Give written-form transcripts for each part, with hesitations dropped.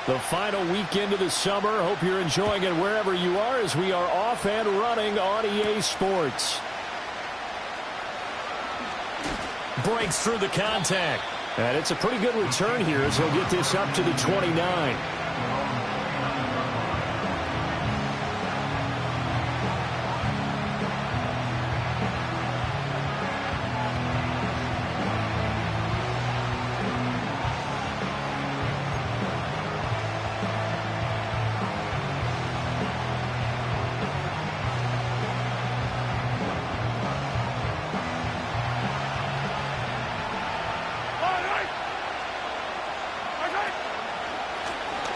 The final weekend of the summer. Hope you're enjoying it wherever you are as we are off and running on EA Sports. Breaks through the contact. And it's a pretty good return here as he'll get this up to the 29.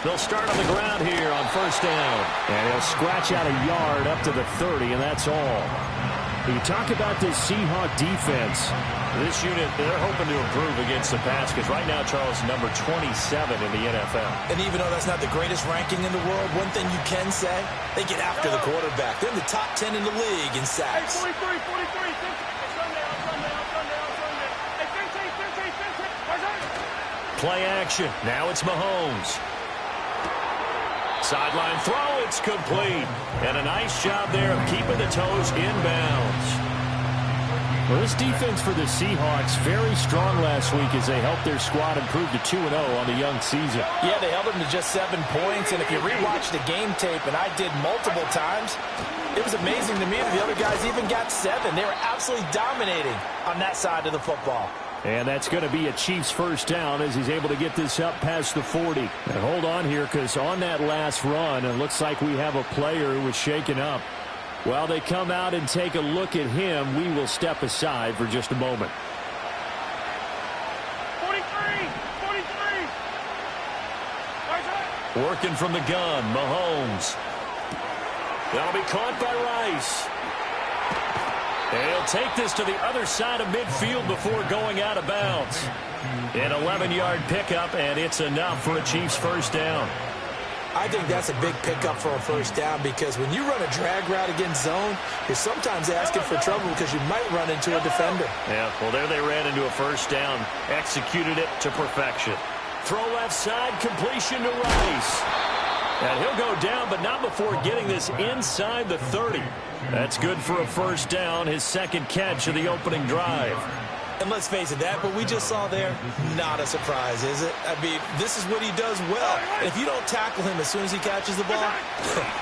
They'll start on the ground here on first down. And he'll scratch out a yard up to the 30, and that's all. You talk about this Seahawk defense. This unit, they're hoping to improve against the pass because right now, Charles, number 27 in the NFL. And even though that's not the greatest ranking in the world, one thing you can say, they get after the quarterback. They're in the top 10 in the league in sacks. Hey, 43, 43, 50. Play action. Now it's Mahomes. Sideline throw, it's complete. And a nice job there of keeping the toes inbounds. Well, this defense for the Seahawks very strong last week as they helped their squad improve to 2-0 on the young season. Yeah, they held them to just 7 points. And if you rewatch the game tape, and I did multiple times, it was amazing to me that the other guys even got 7. They were absolutely dominating on that side of the football. And that's going to be a Chiefs first down as he's able to get this up past the 40. And hold on here because on that last run, it looks like we have a player who was shaken up. While they come out and take a look at him, we will step aside for just a moment. 43, 43. Working from the gun, Mahomes. That'll be caught by Rice. And he'll take this to the other side of midfield before going out of bounds. An 11-yard pickup, and it's enough for a Chiefs first down. I think that's a big pickup for a first down because when you run a drag route against zone, you're sometimes asking for trouble because you might run into a defender. Yeah, well, there they ran into a first down. Executed it to perfection. Throw left side, completion to Rice. And he'll go down, but not before getting this inside the 30. That's good for a first down, his second catch of the opening drive. And let's face it, that what we just saw there, not a surprise, is it? I mean, this is what he does well. And if you don't tackle him as soon as he catches the ball,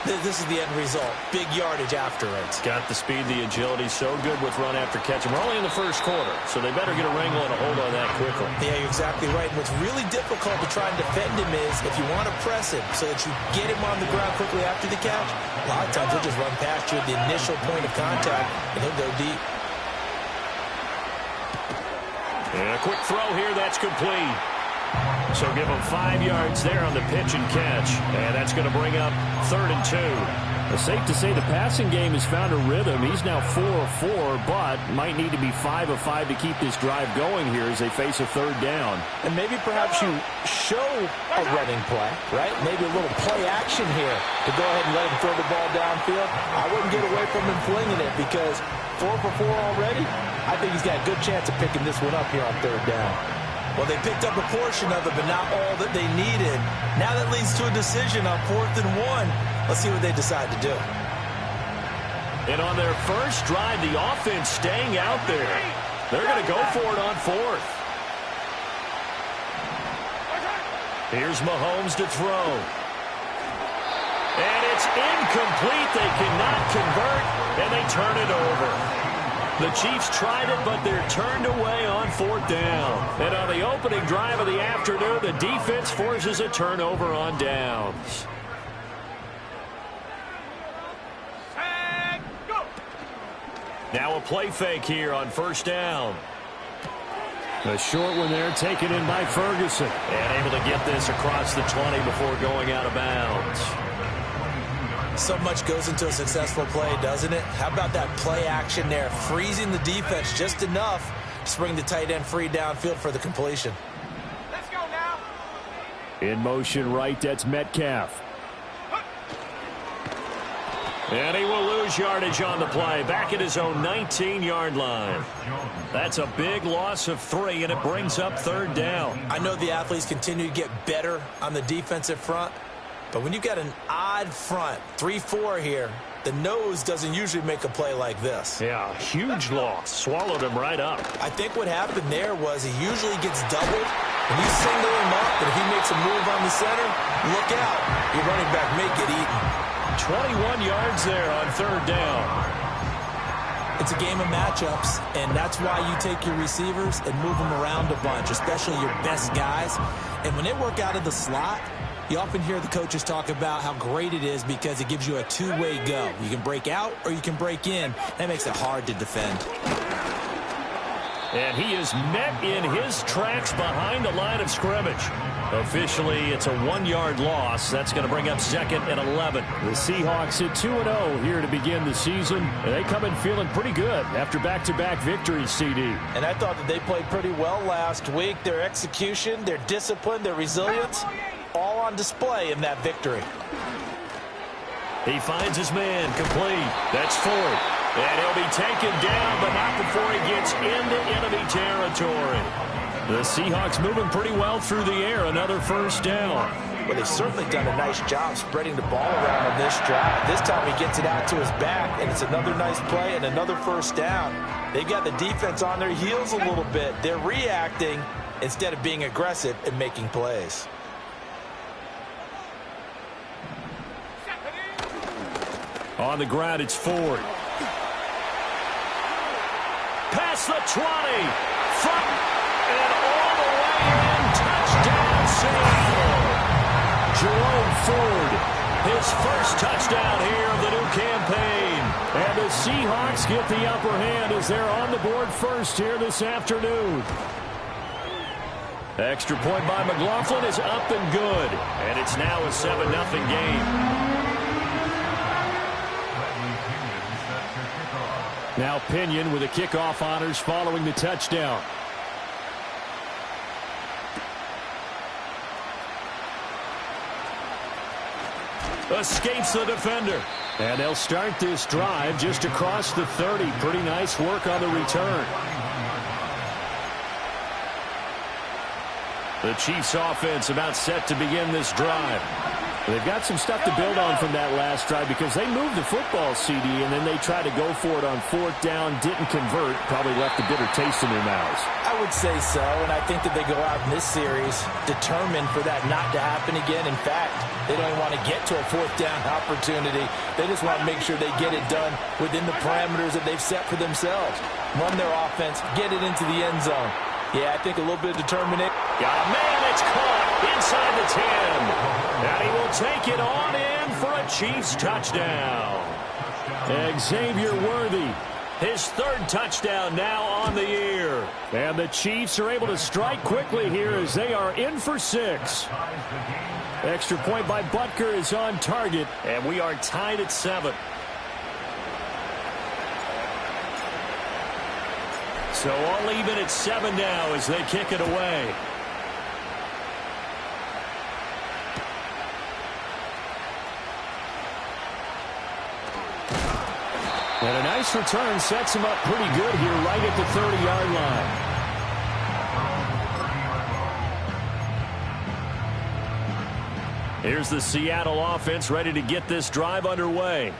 this is the end result. Big yardage after it. Got the speed, the agility, so good with run after catch. And we're only in the first quarter, so they better get a wrangle and a hold on that quickly. Yeah, you're exactly right. And what's really difficult to try and defend him is if you want to press him so that you get him on the ground quickly after the catch, a lot of times he'll just run past you at the initial point of contact, and he'll go deep. And a quick throw here, that's complete. So give him 5 yards there on the pitch and catch. And that's going to bring up 3rd and 2. It's safe to say the passing game has found a rhythm. He's now 4 of 4, but might need to be 5 of 5 to keep this drive going here as they face a 3rd down. And maybe perhaps you show a running play, right? Maybe a little play action here to go ahead and let him throw the ball downfield. I wouldn't get away from him flinging it because 4 for 4 already. I think he's got a good chance of picking this one up here on 3rd down. Well, they picked up a portion of it, but not all that they needed. Now that leads to a decision on 4th and 1. Let's see what they decide to do. And on their first drive, the offense staying out there. They're going to go for it on 4th. Here's Mahomes to throw. And it's incomplete. They cannot convert, and they turn it over. The Chiefs tried it, but they're turned away on 4th down. And on the opening drive of the afternoon, the defense forces a turnover on downs. Now a play fake here on 1st down. A short one there, taken in by Ferguson. And able to get this across the 20 before going out of bounds. So much goes into a successful play, doesn't it? How about that play action there? Freezing the defense just enough to bring the tight end free downfield for the completion. Let's go now. In motion right, that's Metcalf. And he will lose yardage on the play, back at his own 19-yard line. That's a big loss of 3, and it brings up 3rd down. I know the athletes continue to get better on the defensive front, but when you've got an odd front, 3-4 here, the nose doesn't usually make a play like this. Yeah, huge loss. Swallowed him right up. I think what happened there was he usually gets doubled, and you single him up, and if he makes a move on the center, look out. Your running back may get eaten. 21 yards there on 3rd down. It's a game of matchups, and that's why you take your receivers and move them around a bunch, especially your best guys. And when they work out of the slot, you often hear the coaches talk about how great it is because it gives you a two-way go. You can break out or you can break in. That makes it hard to defend. And he is met in his tracks behind the line of scrimmage. Officially, it's a 1-yard loss. That's going to bring up 2nd and 11. The Seahawks at 2-0 here to begin the season. And they come in feeling pretty good after back-to-back victories, CD. And I thought that they played pretty well last week. Their execution, their discipline, their resilience, all on display in that victory. He finds his man complete. That's Ford. And he'll be taken down, but not before he gets into enemy territory. The Seahawks moving pretty well through the air. Another 1st down. Well, they've certainly done a nice job spreading the ball around on this drive. This time he gets it out to his back, and it's another nice play and another 1st down. They've got the defense on their heels a little bit. They're reacting instead of being aggressive and making plays. On the ground, it's Ford. Past the 20. Front and all the way in. Touchdown, Seattle. Jerome Ford, his first touchdown here of the new campaign. And the Seahawks get the upper hand as they're on the board first here this afternoon. Extra point by McLaughlin is up and good. And it's now a 7-0 game. Now Pinion with the kickoff honors following the touchdown. Escapes the defender. And they'll start this drive just across the 30. Pretty nice work on the return. The Chiefs offense about set to begin this drive. They've got some stuff to build on from that last drive because they moved the football, CD, and then they tried to go for it on 4th down, didn't convert, probably left a bitter taste in their mouths. I would say so, and I think that they go out in this series determined for that not to happen again. In fact, they don't even want to get to a 4th down opportunity. They just want to make sure they get it done within the parameters that they've set for themselves. Run their offense, get it into the end zone. Yeah, I think a little bit of determination. Got a man, it's caught inside the 10. And he will take it on in for a Chiefs touchdown. Xavier Worthy, his 3rd touchdown now on the year. And the Chiefs are able to strike quickly here as they are in for 6. Extra point by Butker is on target, and we are tied at 7. So all even at 7 now as they kick it away. And a nice return sets him up pretty good here right at the 30-yard line. Here's the Seattle offense ready to get this drive underway.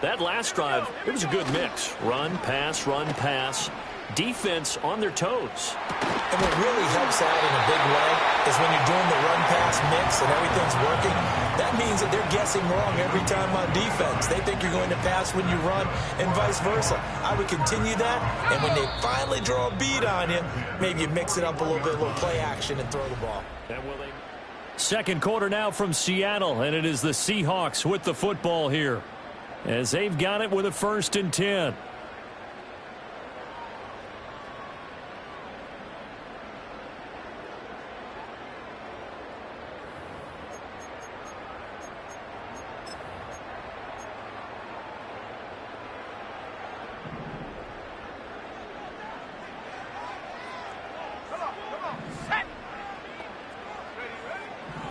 That last drive, it was a good mix. Run, pass. Defense on their toes. And what really helps out in a big way is when you're doing the run-pass mix and everything's working, that means that they're guessing wrong every time on defense. They think you're going to pass when you run and vice versa. I would continue that, and when they finally draw a beat on you, maybe you mix it up a little bit, a little play action, and throw the ball. Second quarter now from Seattle, and it is the Seahawks with the football here as they've got it with a 1st and 10.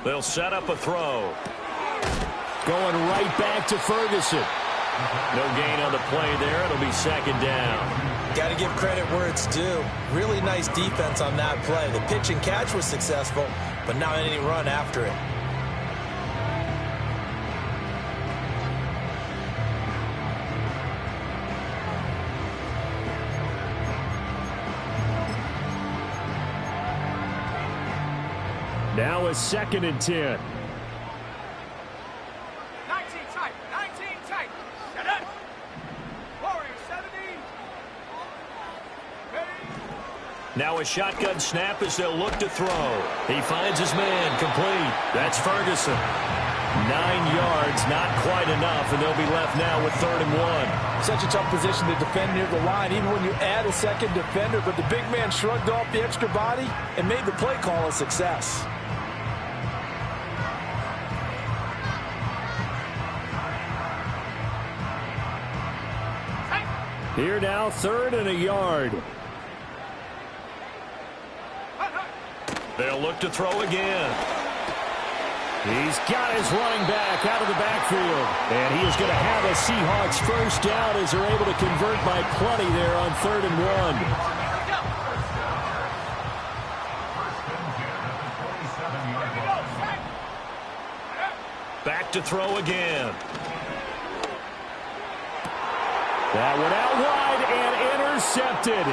They'll set up a throw. Going right back to Ferguson. No gain on the play there. It'll be second down. Got to give credit where it's due. Really nice defense on that play. The pitch and catch was successful, but not any run after it. Now a 2nd and 10. 19 tight. 19 tight. Get it. Warriors 17. Now a shotgun snap as they'll look to throw. He finds his man. Complete. That's Ferguson. 9 yards, not quite enough, and they'll be left now with 3rd and 1. Such a tough position to defend near the line, even when you add a second defender, but the big man shrugged off the extra body and made the play call a success. Here now, 3rd and a yard. They'll look to throw again. He's got his running back out of the backfield. And he is going to have a Seahawks first down as they're able to convert by plenty there on 3rd and 1. Back to throw again. That one out wide and intercepted.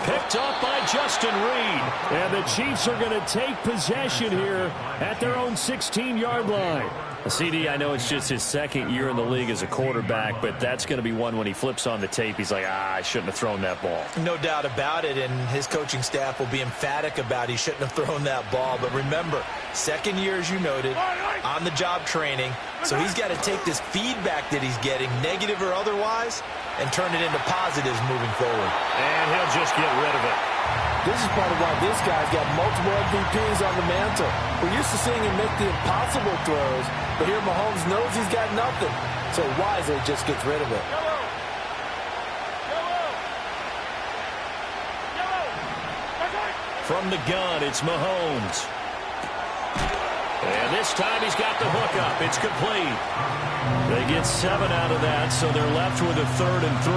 Picked up by Justin Reed. And the Chiefs are going to take possession here at their own 16-yard line. CD, I know it's just his 2nd year in the league as a quarterback, but that's going to be one when he flips on the tape. He's like, I shouldn't have thrown that ball. No doubt about it, and his coaching staff will be emphatic about he shouldn't have thrown that ball. But remember, 2nd year, as you noted, on-the-job training. So he's got to take this feedback that he's getting, negative or otherwise, and turn it into positives moving forward. And he'll just get rid of it. This is part of why this guy's got multiple MVPs on the mantle. We're used to seeing him make the impossible throws, but here Mahomes knows he's got nothing, so wisely just gets rid of it. From the gun, it's Mahomes. And this time he's got the hookup. It's complete. They get 7 out of that, so they're left with a 3rd and 3.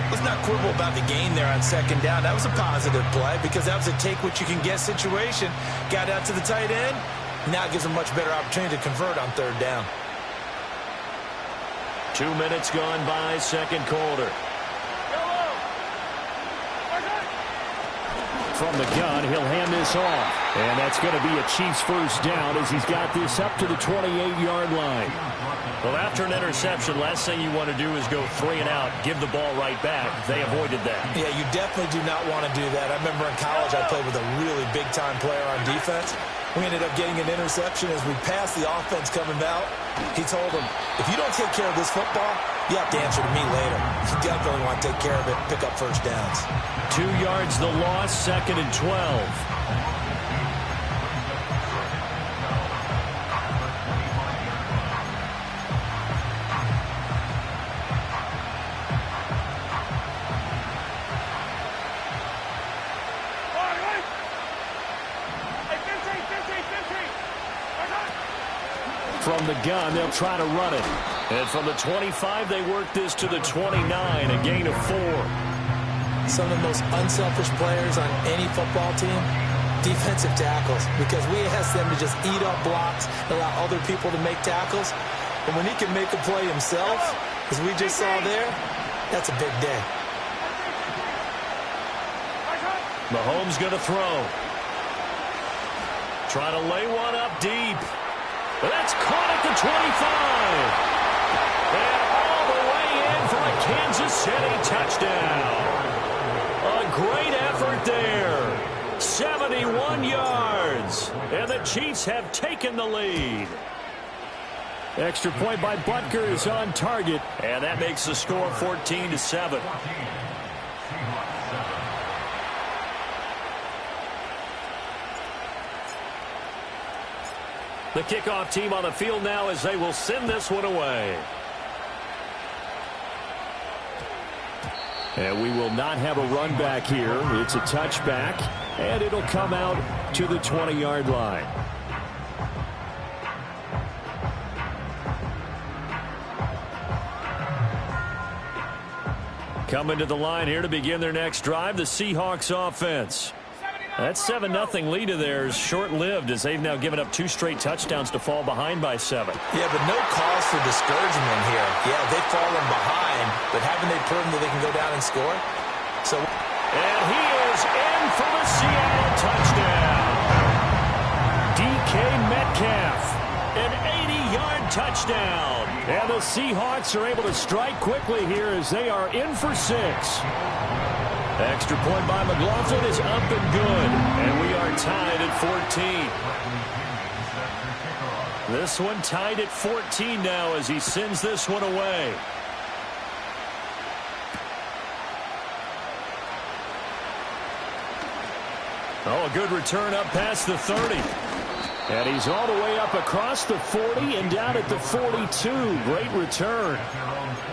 Let's not quibble about the gain there on 2nd down. That was a positive play because that was a take-what-you-can-get situation. Got out to the tight end. Now it gives them a much better opportunity to convert on 3rd down. 2 minutes gone by, 2nd quarter. From the gun, he'll hand this off. And that's going to be a Chiefs first down as he's got this up to the 28-yard line. Well, after an interception, last thing you want to do is go 3 and out, give the ball right back. They avoided that. Yeah, you definitely do not want to do that. I remember in college I played with a really big-time player on defense. We ended up getting an interception as we passed the offense coming out. He told him, if you don't take care of this football, you have to answer to me later. You definitely want to take care of it and pick up first downs. 2 yards the loss, 2nd and 12. From the gun, they'll try to run it. And from the 25, they work this to the 29, a gain of 4. Some of the most unselfish players on any football team, defensive tackles, because we ask them to just eat up blocks, allow other people to make tackles. And when he can make a play himself, as we just saw there, that's a big day. Mahomes going to throw. Try to lay one up deep. But that's caught at the 25. And all the way in for a Kansas City touchdown. A great effort there. 71 yards. And the Chiefs have taken the lead. Extra point by Butker is on target. And that makes the score 14-7. The kickoff team on the field now as they will send this one away. And we will not have a run back here. It's a touchback, and it'll come out to the 20-yard line. Coming to the line here to begin their next drive, the Seahawks offense. That 7-0 lead of theirs short-lived as they've now given up 2 straight touchdowns to fall behind by 7. Yeah, but no cause for discouragement here. Yeah, they've fallen behind, but haven't they proven that they can go down and score? And he is in for the Seattle touchdown. DK Metcalf, an 80-yard touchdown. And the Seahawks are able to strike quickly here as they are in for 6. Extra point by McLaughlin is up and good. And we are tied at 14. This one tied at 14 now as he sends this one away. Oh, a good return up past the 30. And he's all the way up across the 40 and down at the 42. Great return.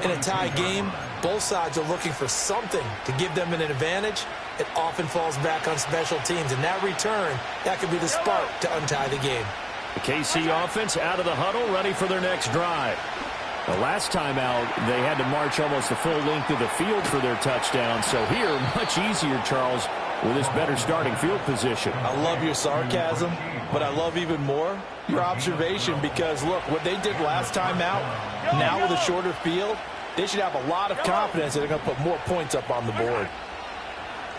In a tie game, both sides are looking for something to give them an advantage. It often falls back on special teams. And that return, that could be the spark to untie the game. The KC offense out of the huddle, ready for their next drive. The last time out, they had to march almost the full length of the field for their touchdown. So here, much easier, Charles, with this better starting field position. I love your sarcasm, but I love even more your observation because, look, what they did last time out, now with a shorter field, they should have a lot of confidence that they're going to put more points up on the board.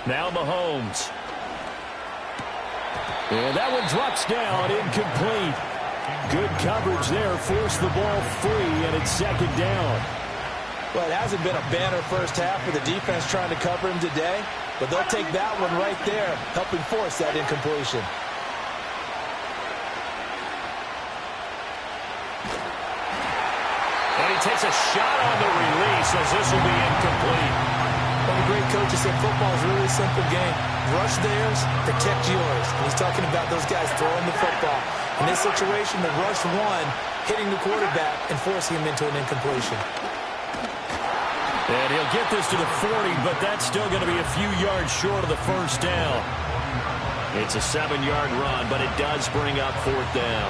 Now Mahomes. And that one drops down, incomplete. Good coverage there, forced the ball free, and it's 2nd down. Well, it hasn't been a banner first half for the defense trying to cover him today, but they'll take that one right there, helping force that incompletion. And he takes a shot on the release as this will be incomplete. One of the great coaches said football is really a simple game. Rush theirs, protect yours. And he's talking about those guys throwing the football. In this situation, the rush one, hitting the quarterback and forcing him into an incompletion. And he'll get this to the 40, but that's still going to be a few yards short of the first down. It's a 7-yard run, but it does bring up 4th down.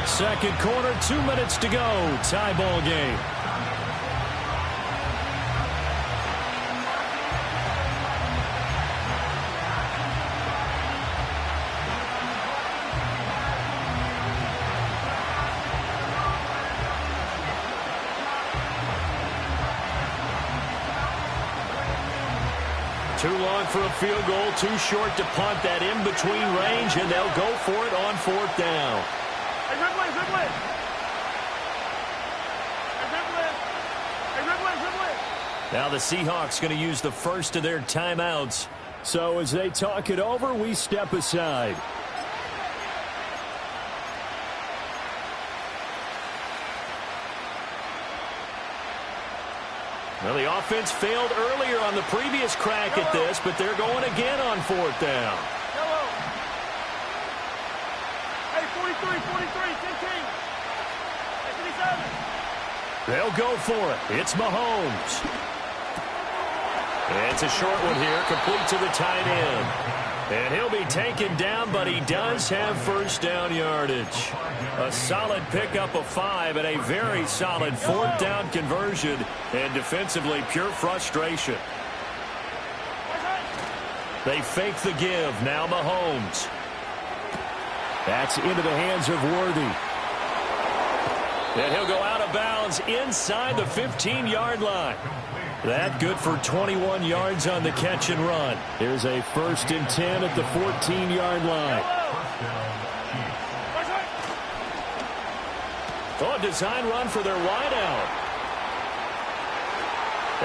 Second quarter, 2 minutes to go. Tie ball game. Too long for a field goal, too short to punt. That in between range, and they'll go for it on 4th down. Hey, Ripley, Ripley. Hey, Ripley. Hey, Ripley, Ripley. Now the Seahawks going to use the first of their timeouts. So as they talk it over, we step aside. Well, the offense failed earlier on the previous crack at this, but they're going again on 4th down. Yellow. Hey, 43, 43, 15. Hey, 57. They'll go for it. It's Mahomes. It's a short one here, complete to the tight end. And he'll be taken down, but he does have first down yardage. A solid pickup of 5 and a very solid 4th down conversion. And defensively, pure frustration. They fake the give. Now Mahomes. That's into the hands of Worthy. And he'll go out of bounds inside the 15-yard line. That good for 21 yards on the catch and run. Here's a 1st and 10 at the 14-yard line. Oh, a design run for their wideout.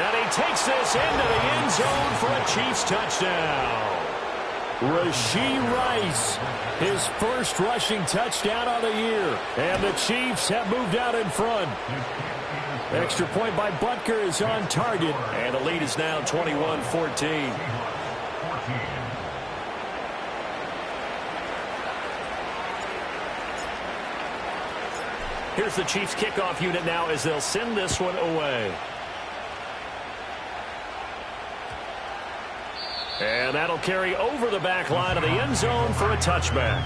And he takes this into the end zone for a Chiefs touchdown. Rashee Rice, his first rushing touchdown of the year. And the Chiefs have moved out in front. Extra point by Butker is on target. And the lead is now 21-14. Here's the Chiefs kickoff unit now as they'll send this one away. And that'll carry over the back line of the end zone for a touchback.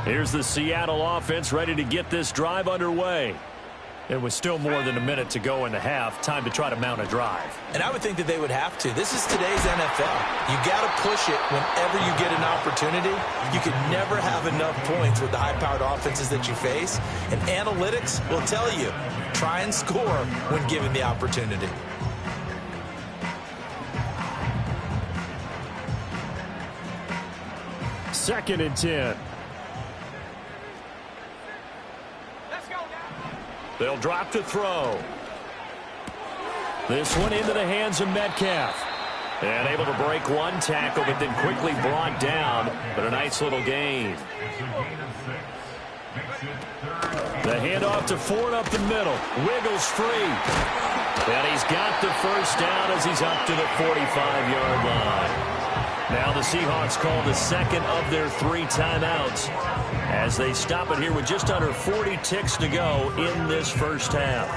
Here's the Seattle offense ready to get this drive underway. It was still more than a minute to go in the half. Time to try to mount a drive. And I would think that they would have to. This is today's NFL. You got to push it whenever you get an opportunity. You can never have enough points with the high-powered offenses that you face. And analytics will tell you, try and score when given the opportunity. Second and 10. They'll drop to throw. This one into the hands of Metcalf. And able to break one tackle, but then quickly brought down. But a nice little gain. The handoff to Ford up the middle. Wiggles free. And he's got the first down as he's up to the 45-yard line. Now the Seahawks call the second of their 3 timeouts as they stop it here with just under 40 ticks to go in this first half.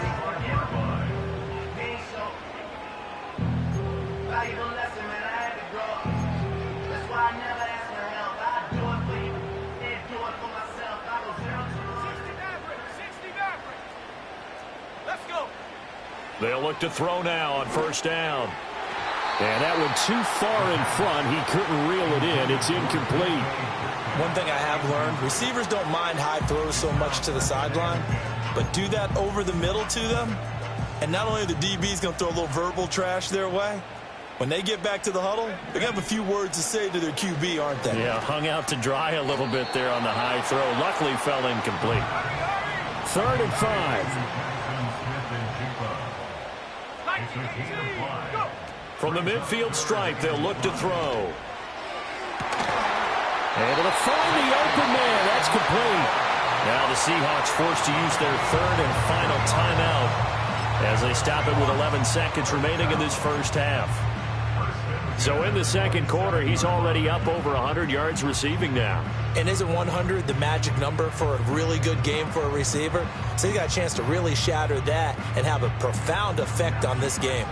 They'll look to throw now on first down. And that one too far in front. He couldn't reel it in. It's incomplete. One thing I have learned, receivers don't mind high throws so much to the sideline, but do that over the middle to them, and not only are the DBs going to throw a little verbal trash their way, when they get back to the huddle, they're going to have a few words to say to their QB, aren't they? Yeah, hung out to dry a little bit there on the high throw. Luckily fell incomplete. 3rd and 5. From the midfield stripe, they'll look to throw. Able to find the open man. That's complete. Now the Seahawks forced to use their 3rd and final timeout as they stop it with 11 seconds remaining in this first half. So in the second quarter, he's already up over 100 yards receiving now. And isn't 100 the magic number for a really good game for a receiver? So he got a chance to really shatter that and have a profound effect on this game.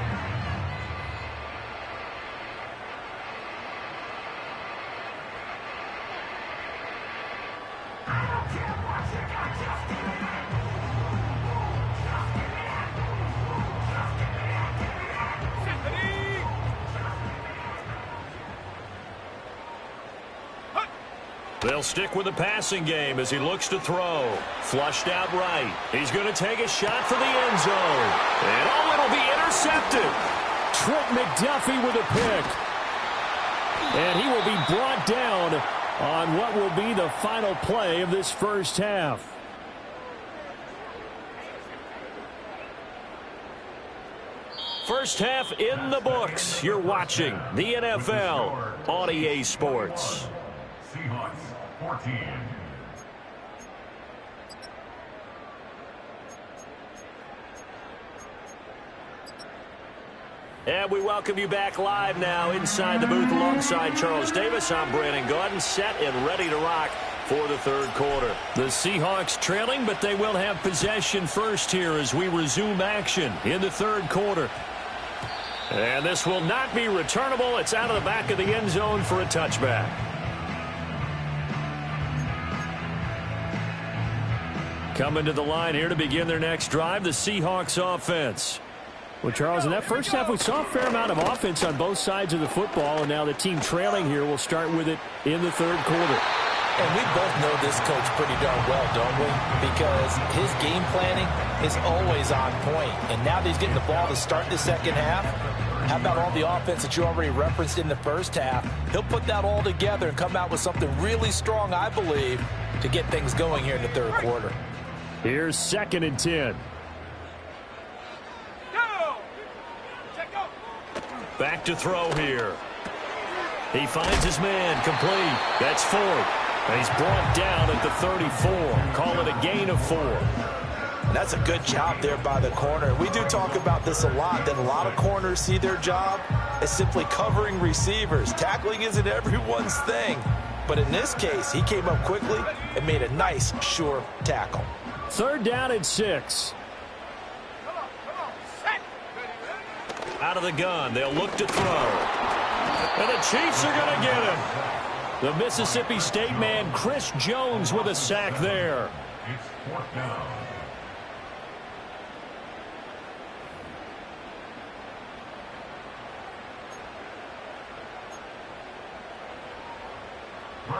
They'll stick with the passing game as he looks to throw. Flushed out right. He's going to take a shot for the end zone. And oh, it'll be intercepted. Trent McDuffie with a pick. And he will be brought down on what will be the final play of this first half. First half in the books. You're watching the NFL on EA Sports. Seahawks 14. And we welcome you back live now inside the booth alongside Charles Davis. I'm Brandon Gordon, set and ready to rock for the third quarter. The Seahawks trailing, but they will have possession first here as we resume action in the third quarter. And this will not be returnable. It's out of the back of the end zone for a touchback. Coming to the line here to begin their next drive, the Seahawks offense. Well, Charles, in that first half, we saw a fair amount of offense on both sides of the football, and now the team trailing here will start with it in the third quarter. And we both know this coach pretty darn well, don't we? Because his game planning is always on point. And now that he's getting the ball to start the second half, how about all the offense that you already referenced in the first half? He'll put that all together and come out with something really strong, I believe, to get things going here in the third quarter. Here's 2nd and 10. Back to throw here. He finds his man complete. That's Ford. And he's brought down at the 34. Call it a gain of 4. That's a good job there by the corner. We do talk about this a lot, that a lot of corners see their job as simply covering receivers. Tackling isn't everyone's thing. But in this case, he came up quickly and made a nice, sure tackle. 3rd down and 6. Out of the gun, they'll look to throw. And the Chiefs are going to get him. The Mississippi State man, Chris Jones, with a sack there. It's 4th down.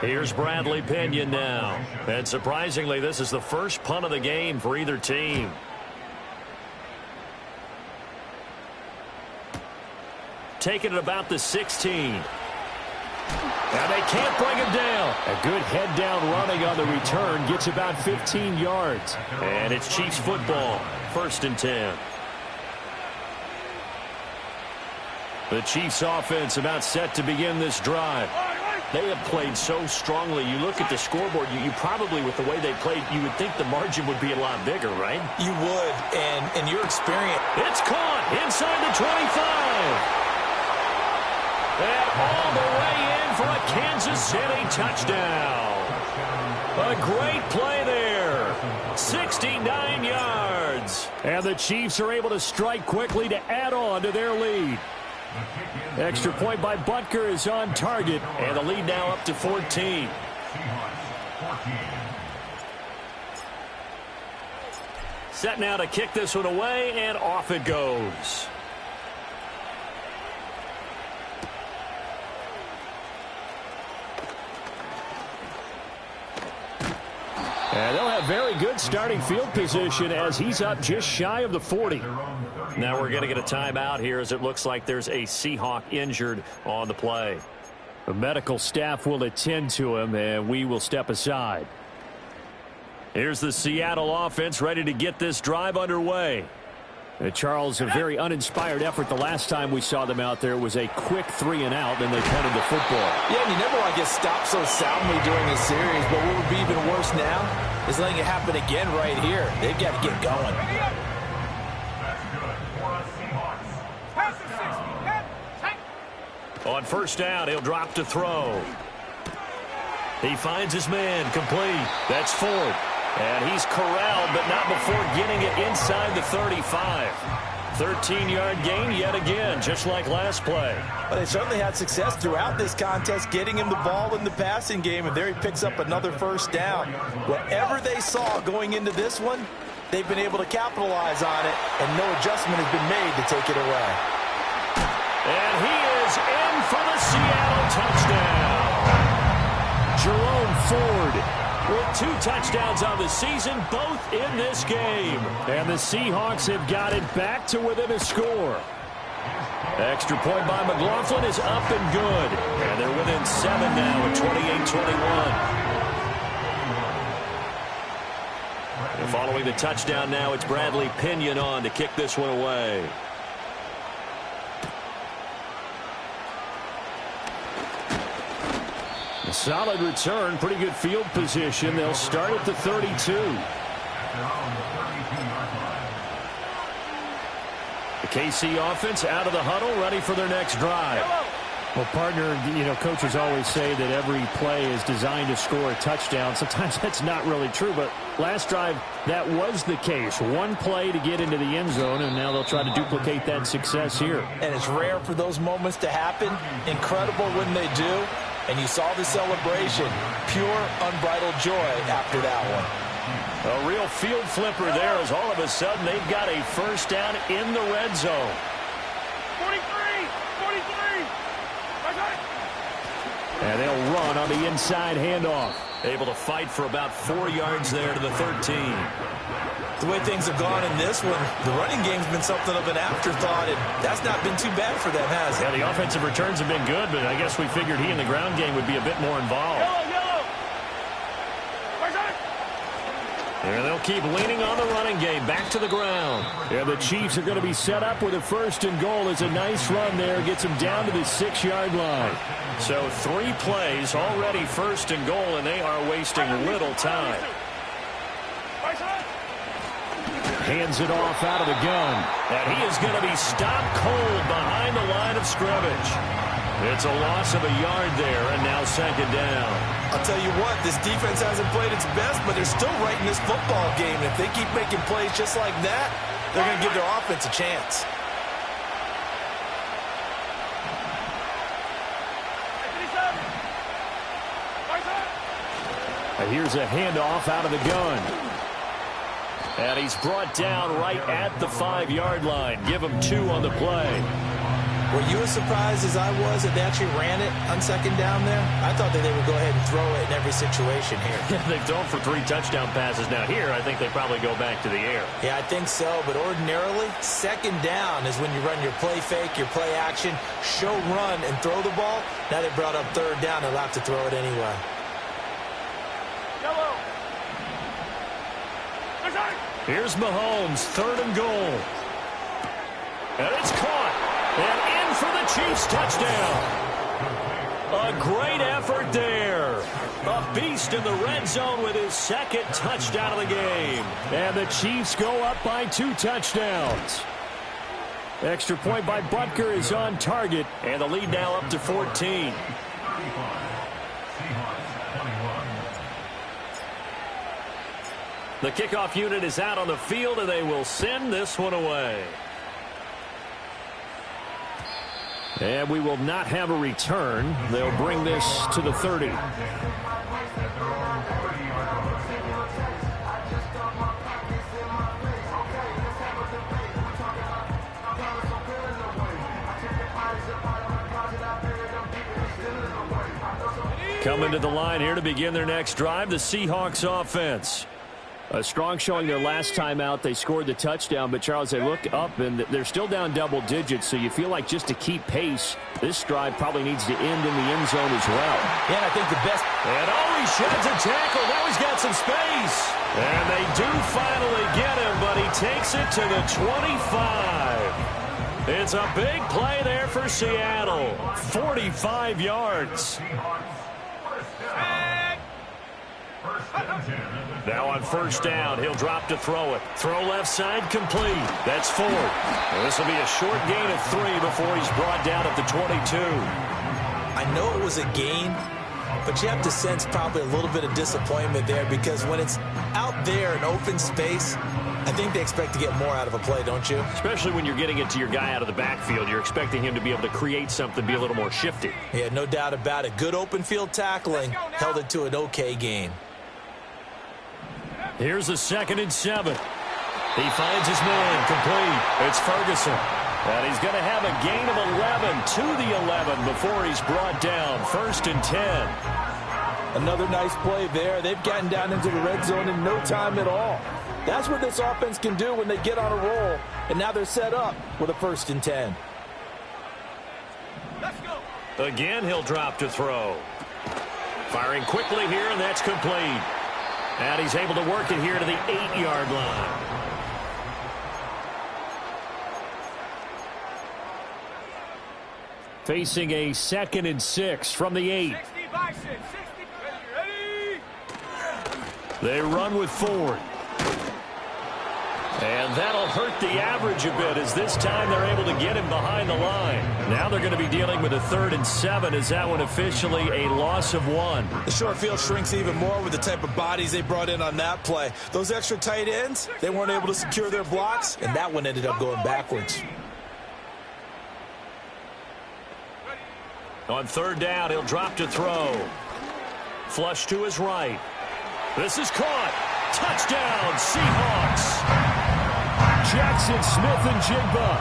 Here's Bradley Pinion now. And surprisingly, this is the first punt of the game for either team. Taking it about the 16. And they can't bring him down. A good head down running on the return. Gets about 15 yards. And it's Chiefs football. 1st and 10. The Chiefs offense about set to begin this drive. They have played so strongly. You look at the scoreboard, you probably, with the way they played, you would think the margin would be a lot bigger, right? You would, and in your experience. It's caught inside the 25. And all the way in for a Kansas City touchdown. A great play there. 69 yards. And the Chiefs are able to strike quickly to add on to their lead. Extra point by Butker is on target, and the lead now up to 14. Set now to kick this one away, and off it goes. And they'll have very good starting field position as he's up just shy of the 40. Now we're going to get a timeout here as it looks like there's a Seahawk injured on the play. The medical staff will attend to him, and we will step aside. Here's the Seattle offense ready to get this drive underway. Charles, a very uninspired effort the last time we saw them out there was a quick 3-and-out, then they punted the football. Yeah, and you never want to get stopped so soundly during a series, but what would be even worse now is letting it happen again right here. They've got to get going. On 1st down, he'll drop to throw. He finds his man, complete. That's Ford. And he's corralled, but not before getting it inside the 35. 13-yard gain yet again, just like last play. Well, they certainly had success throughout this contest, getting him the ball in the passing game, and there he picks up another 1st down. Whatever they saw going into this one, they've been able to capitalize on it, and no adjustment has been made to take it away. And he is in for the Seattle touchdown. Jerome Ford with 2 touchdowns on the season, both in this game. And the Seahawks have got it back to within a score. Extra point by McLaughlin is up and good. And they're within 7 now at 28-21. And following the touchdown now, it's Bradley Pinion on to kick this one away. A solid return, pretty good field position. They'll start at the 32. The KC offense out of the huddle, ready for their next drive. Well, partner, coaches always say that every play is designed to score a touchdown. Sometimes that's not really true, but last drive, that was the case. One play to get into the end zone, and now they'll try to duplicate that success here. And it's rare for those moments to happen. Incredible when they do. And you saw the celebration. Pure, unbridled joy after that one. A real field flipper there as all of a sudden they've got a 1st down in the red zone. 43! 43! And they'll run on the inside handoff. Able to fight for about 4 yards there to the 13. The way things have gone in this one, the running game's been something of an afterthought, and that's not been too bad for them, has it? Yeah, the offensive returns have been good, but I guess we figured he in the ground game would be a bit more involved. Yellow! And they'll keep leaning on the running game. Back to the ground. Yeah, the Chiefs are going to be set up with a 1st and goal. It's a nice run there. Gets them down to the 6-yard line. So 3 plays already 1st and goal, and they are wasting little time. Hands it off out of the gun. And he is going to be stopped cold behind the line of scrimmage. It's a loss of a yard there, and now 2nd down. I'll tell you what, this defense hasn't played its best, but they're still right in this football game. And if they keep making plays just like that, they're going to give their offense a chance. Here's a handoff out of the gun. And he's brought down right at the 5-yard line. Give him 2 on the play. Were you as surprised as I was that they actually ran it on second down there? I thought that they would go ahead and throw it in every situation here. They've thrown for 3 touchdown passes. Now here, I think they probably go back to the air. Yeah, I think so. But ordinarily, second down is when you run your play fake, your play action, show run, and throw the ball. Now they brought up third down. They'll have to throw it anyway. Here's Mahomes, 3rd and goal. And it's caught. And in for the Chiefs touchdown. A great effort there. A beast in the red zone with his 2nd touchdown of the game. And the Chiefs go up by 2 touchdowns. Extra point by Butker is on target. And the lead now up to 14. The kickoff unit is out on the field, and they will send this one away. And we will not have a return. They'll bring this to the 30. Coming to the line here to begin their next drive, the Seahawks offense. A strong showing their last time out. They scored the touchdown, but, Charles, they look up, and they're still down double digits, so you feel like just to keep pace, this drive probably needs to end in the end zone as well. Yeah, I think the best. And he sheds a tackle. Now he's got some space. And they do finally get him, but he takes it to the 25. It's a big play there for Seattle. 45 yards. Now on 1st down, he'll drop to throw it. Throw left side, complete. That's 4. This will be a short gain of 3 before he's brought down at the 22. I know it was a gain, but you have to sense probably a little bit of disappointment there because when it's out there in open space, I think they expect to get more out of a play, don't you? Especially when you're getting it to your guy out of the backfield. You're expecting him to be able to create something, be a little more shifty. Yeah, no doubt about it. Good open field tackling held it to an okay gain. Here's a 2nd and 7. He finds his man, complete. It's Ferguson. And he's going to have a gain of 11 to the 11 before he's brought down. 1st and 10. Another nice play there. They've gotten down into the red zone in no time at all. That's what this offense can do when they get on a roll. And now they're set up with a 1st and 10. Let's go. Again, he'll drop to throw. Firing quickly here, and that's complete. And he's able to work it here to the 8-yard line. Facing a 2nd and 6 from the 8. 60 Bison, 60. Ready? They run with Ford. And that'll hurt the average a bit as this time they're able to get him behind the line. Now they're going to be dealing with a 3rd and 7 as that one officially a loss of 1. The short field shrinks even more with the type of bodies they brought in on that play. Those extra tight ends, they weren't able to secure their blocks, and that one ended up going backwards. On 3rd down, he'll drop to throw. Flush to his right. This is caught. Touchdown, Seahawks. Jackson Smith and Jigba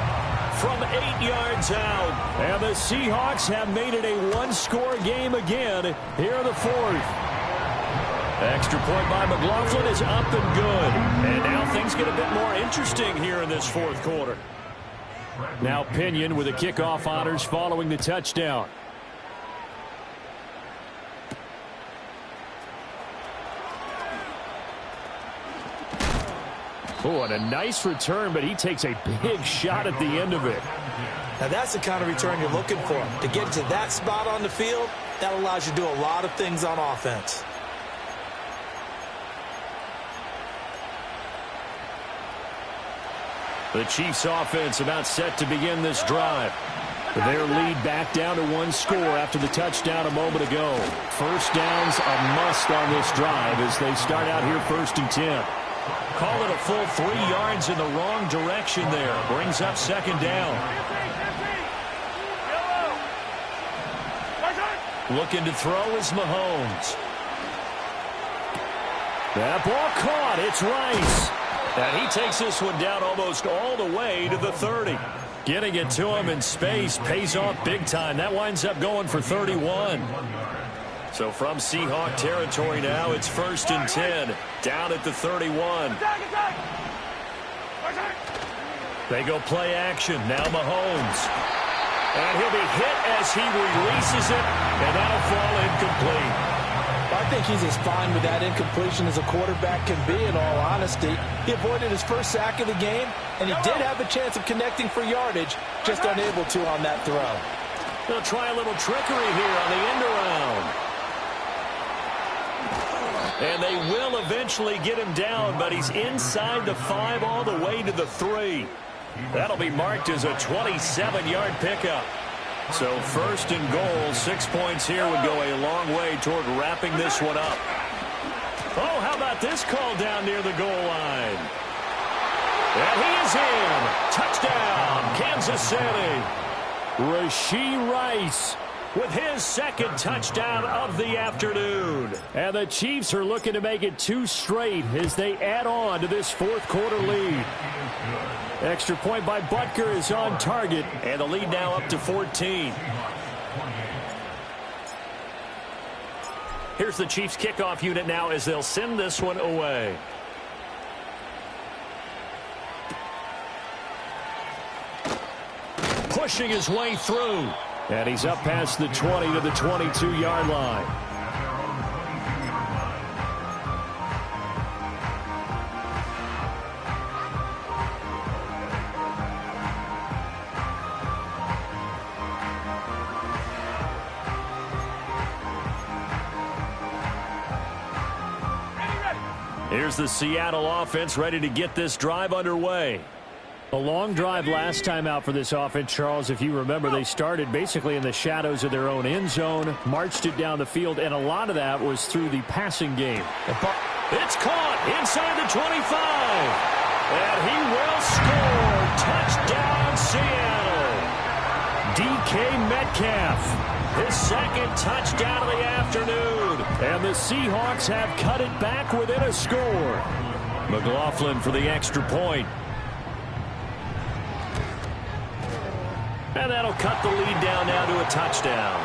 from 8 yards out. And the Seahawks have made it a 1-score game again here in the 4th. Extra point by McLaughlin is up and good. And now things get a bit more interesting here in this 4th quarter. Now Pinion with the kickoff honors following the touchdown. Oh, and a nice return, but he takes a big shot at the end of it. Now that's the kind of return you're looking for. To get to that spot on the field, that allows you to do a lot of things on offense. The Chiefs offense about set to begin this drive. Their lead back down to 1 score after the touchdown a moment ago. 1st down's a must on this drive as they start out here 1st and 10. Call it a full 3 yards in the wrong direction there. Brings up 2nd down. Looking to throw is Mahomes. That ball caught. It's Rice. And he takes this one down almost all the way to the 30. Getting it to him in space pays off big time. That winds up going for 31. So from Seahawk territory now, it's 1st and 10. Down at the 31. They go play action. Now Mahomes. And he'll be hit as he releases it. And that'll fall incomplete. I think he's as fine with that incompletion as a quarterback can be, in all honesty. He avoided his first sack of the game, and he did have a chance of connecting for yardage, just unable to on that throw. They'll try a little trickery here on the end around. And they will eventually get him down, but he's inside the 5 all the way to the 3. That'll be marked as a 27-yard pickup. So 1st and goal, 6 points here would go a long way toward wrapping this one up. Oh, how about this call down near the goal line? And he is in. Touchdown, Kansas City. Rashee Rice with his 2nd touchdown of the afternoon. And the Chiefs are looking to make it 2 straight as they add on to this 4th quarter lead. Extra point by Butker is on target, and the lead now up to 14. Here's the Chiefs kickoff unit now as they'll send this one away. Pushing his way through. And he's up past the 20 to the 22-yard line. Here's the Seattle offense ready to get this drive underway. A long drive last time out for this offense, Charles. If you remember, they started basically in the shadows of their own end zone, marched it down the field, and a lot of that was through the passing game. It's caught inside the 25. And he will score. Touchdown, Seattle. DK Metcalf. His 2nd touchdown of the afternoon. And the Seahawks have cut it back within a score. McLaughlin for the extra point. And that'll cut the lead down now to a touchdown.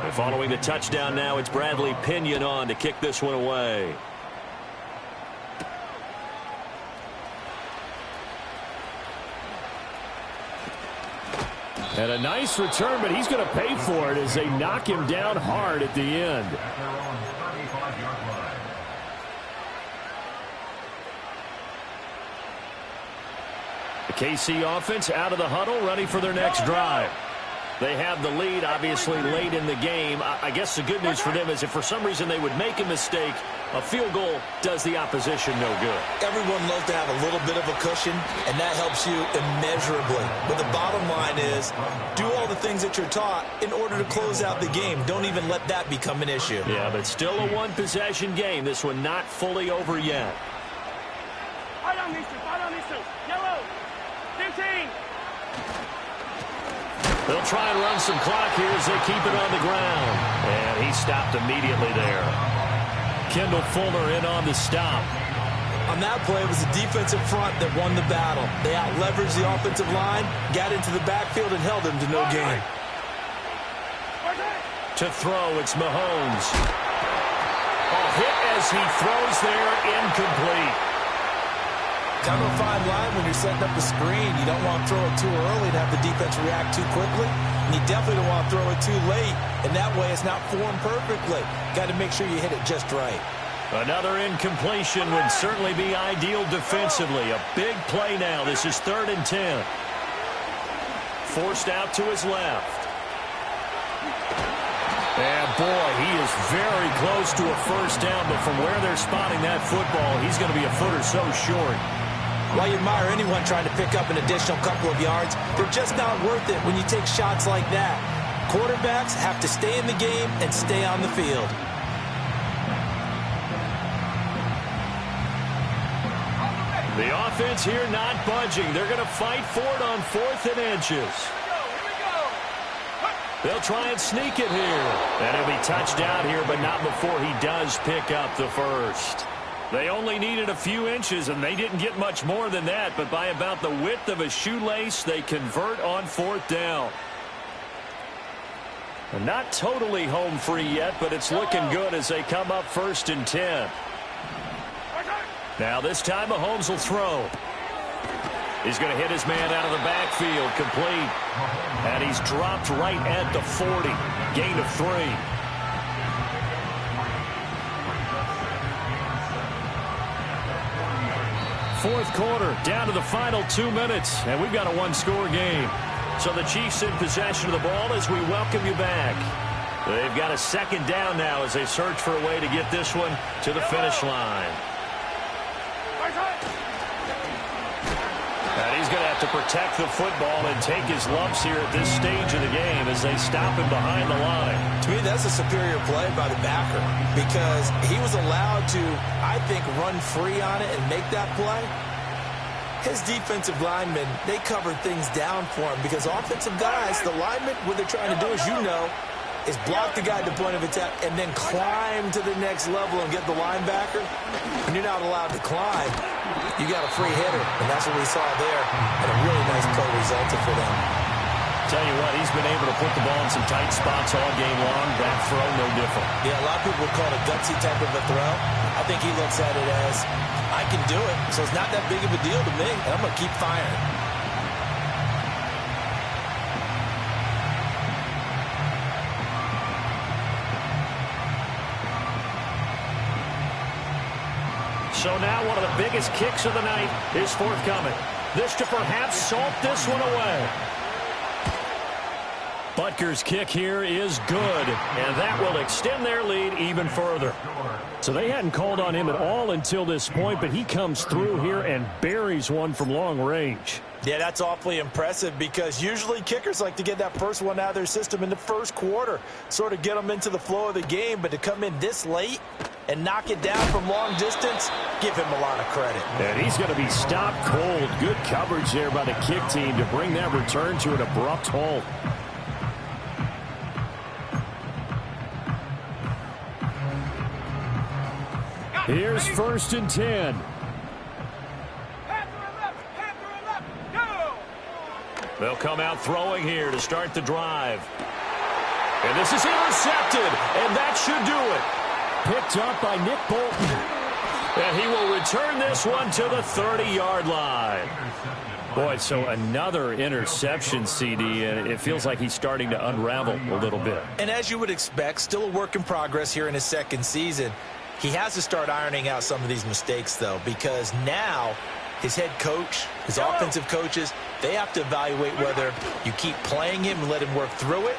And following the touchdown now, it's Bradley Pinion on to kick this one away. And a nice return, but he's going to pay for it as they knock him down hard at the end. The KC offense out of the huddle, ready for their next drive. They have the lead, obviously, late in the game. I guess the good news for them is if for some reason they would make a mistake, a field goal does the opposition no good. Everyone loves to have a little bit of a cushion, and that helps you immeasurably. But the bottom line is, do all the things that you're taught in order to close out the game. Don't even let that become an issue. Yeah, but still a one-possession game. This one not fully over yet. Yellow. 15. They'll try and run some clock here as they keep it on the ground. And he stopped immediately there. Kendall Fuller in on the stop. On that play, it was the defensive front that won the battle. They out-leveraged the offensive line, got into the backfield, and held him to no gain. To throw, it's Mahomes. A hit as he throws there, incomplete. Kind of a fine line when you're setting up the screen. You don't want to throw it too early and have the defense react too quickly. And you definitely don't want to throw it too late. And that way it's not formed perfectly. Got to make sure you hit it just right. Another incompletion would certainly be ideal defensively. A big play now. This is 3rd and 10. Forced out to his left. And boy, he is very close to a first down. But from where they're spotting that football, he's going to be a foot or so short. While you admire anyone trying to pick up an additional couple of yards, they're just not worth it when you take shots like that. Quarterbacks have to stay in the game and stay on the field. The offense here not budging. They're going to fight for it on 4th and inches. They'll try and sneak it here. And he'll be touched down here, but not before he does pick up the first. They only needed a few inches, and they didn't get much more than that. But by about the width of a shoelace, they convert on fourth down. And not totally home free yet, but it's looking good as they come up 1st and 10. Now this time Mahomes will throw. He's going to hit his man out of the backfield, complete. And he's dropped right at the 40. Gain of 3. Fourth quarter, down to the final 2 minutes, and we've got a one-score game. So the Chiefs in possession of the ball as we welcome you back. They've got a second down now as they search for a way to get this one to the finish line. And he's going to have to protect the football and take his lumps here at this stage of the game as they stop him behind the line. To me, that's a superior play by the backer because he was allowed to, I think, run free on it and make that play. His defensive linemen, they covered things down for him because offensive guys, the linemen, what they're trying to do, as you know, is block the guy at the point of attack and then climb to the next level and get the linebacker. When you're not allowed to climb, you got a free hitter, and that's what we saw there, and a really nice play resulted for them. Tell you what, he's been able to put the ball in some tight spots all game long. That throw, no different. Yeah, a lot of people would call it a gutsy type of a throw. I think he looks at it as, I can do it, so it's not that big of a deal to me, and I'm going to keep firing. So now one of the biggest kicks of the night is forthcoming. This to perhaps salt this one away. Butker's kick here is good, and that will extend their lead even further. So they hadn't called on him at all until this point, but he comes through here and buries one from long range. Yeah, that's awfully impressive because usually kickers like to get that first one out of their system in the first quarter, sort of get them into the flow of the game, but to come in this late and knock it down from long distance, give him a lot of credit. And he's going to be stopped cold. Good coverage there by the kick team to bring that return to an abrupt halt. Here's 1st and 10. They'll come out throwing here to start the drive. And this is intercepted, and that should do it. Picked up by Nick Bolton. And he will return this one to the 30-yard line. Boy, so another interception, CD, and it feels like he's starting to unravel a little bit. And as you would expect, still a work in progress here in his second season. He has to start ironing out some of these mistakes, though, because now his head coach, his offensive coaches, they have to evaluate whether you keep playing him and let him work through it,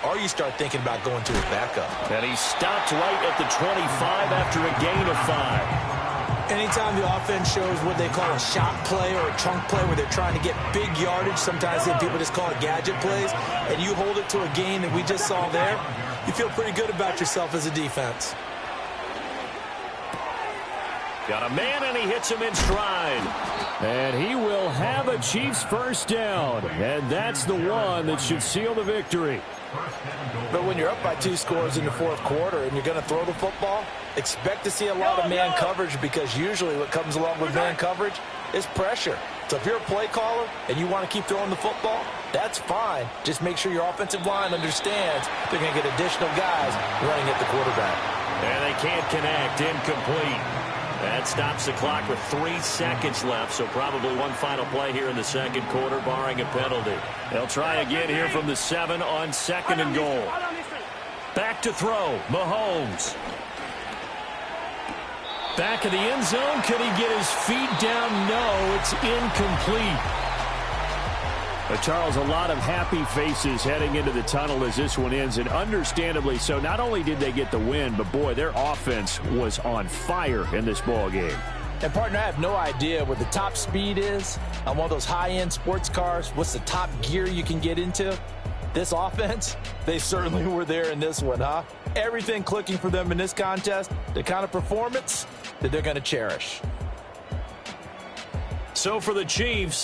or you start thinking about going to his backup. And he stopped right at the 25 after a gain of 5. Anytime the offense shows what they call a shot play or a chunk play where they're trying to get big yardage, sometimes people just call it gadget plays, and you hold it to a gain that we just saw there, you feel pretty good about yourself as a defense. Got a man, and he hits him in stride. And he will have a Chiefs first down. And that's the one that should seal the victory. But when you're up by 2 scores in the fourth quarter and you're going to throw the football, expect to see a lot of man coverage because usually what comes along with man coverage is pressure. So if you're a play caller and you want to keep throwing the football, that's fine. Just make sure your offensive line understands they're going to get additional guys running at the quarterback. And they can't connect. Incomplete. That stops the clock with 3 seconds left, so probably one final play here in the second quarter, barring a penalty. They'll try again here from the 7 on 2nd and goal. Back to throw, Mahomes. Back of the end zone, can he get his feet down? No, it's incomplete. But Charles, a lot of happy faces heading into the tunnel as this one ends, and understandably so. Not only did they get the win, but boy, their offense was on fire in this ball game. And partner, I have no idea what the top speed is on one of those high-end sports cars. What's the top gear you can get into? This offense, they certainly were there in this one, huh? Everything clicking for them in this contest, the kind of performance that they're going to cherish. So for the Chiefs,